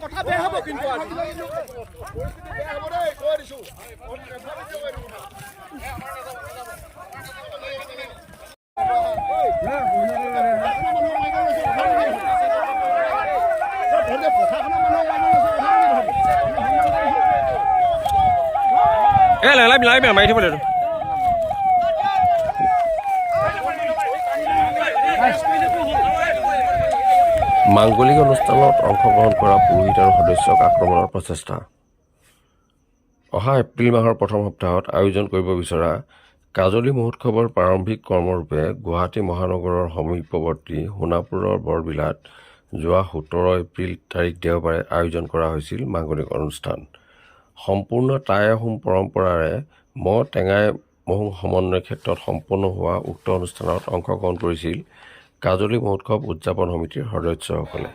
কথা বেয়া হ'ব কিন্তু লাইভ মাৰি থব লাগিব মাংগলিক অনুষ্ঠানত অংশগ্ৰহণ কৰা পুৰোহিত আৰু সদস্যক আক্ৰমণৰ প্ৰচেষ্টা অহা এপ্ৰিল মাহৰ প্ৰথম সপ্তাহত আয়োজন কৰিব বিচৰা কাজলী মহোৎসৱৰ প্ৰাৰম্ভিক কৰ্মৰূপে গুৱাহাটী মহানগৰৰ সমীপৱৰ্তী সোণাপুৰৰ বৰবিলাত যোৱা 17 এপ্ৰিল তাৰিখ দেওবাৰে আয়োজন কৰা হৈছিল মাংগলিক অনুষ্ঠান সম্পূৰ্ণ টাই আহোম পৰম্পৰাৰে মহ টেঙাই মহোং সমন্বয়ৰ ক্ষেত্ৰত সম্পন্ন হোৱা উক্ত অনুষ্ঠানত অংশগ্ৰহণ কৰিছিল কাজলী মহোৎসৱ উদযাপন সমিতিৰ সদস্যসকলে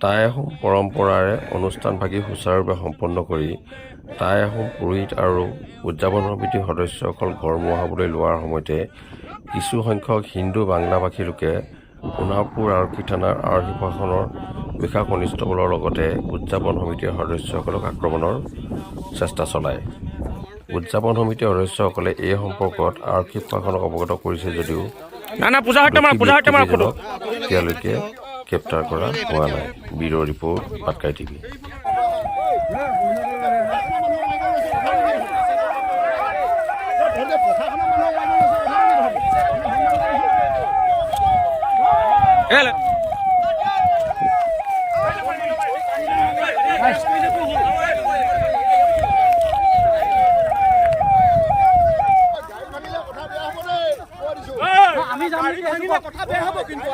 টাই আহোম পৰম্পৰাৰে অনুষ্ঠানভাগী সুচাৰুৰূপে সম্পন্ন কৰি টাই আহোম পুৰোহিত আৰু উদযাপন সমিতিৰ সদস্যসকল ঘৰমুৱাবলৈ লোৱাৰ সময়তে কিছুসংখ্যক হিন্দু বাংলাভাষী লোকে সোণাপুৰ আৰক্ষী থানাৰ আৰক্ষী প্ৰশাসনৰ বিশাল কনিষ্টবলৰ লগতে উদযাপন সমিতিৰ সদস্যসকলক আক্ৰমণৰ চেষ্টা চলায় উদযাপন সমিতিৰ সদস্যসকলে এই সম্পৰ্কত আৰক্ষী প্ৰশাসনক অৱগত কৰিছে যদিও এতিয়ালৈকে গ্ৰেপ্তাৰ কৰা হোৱা নাই ব্যুৰ' ৰিপৰ্ট পাটকাই টিভি আমি জানি কথা বেয়া হ'ব কিন্তু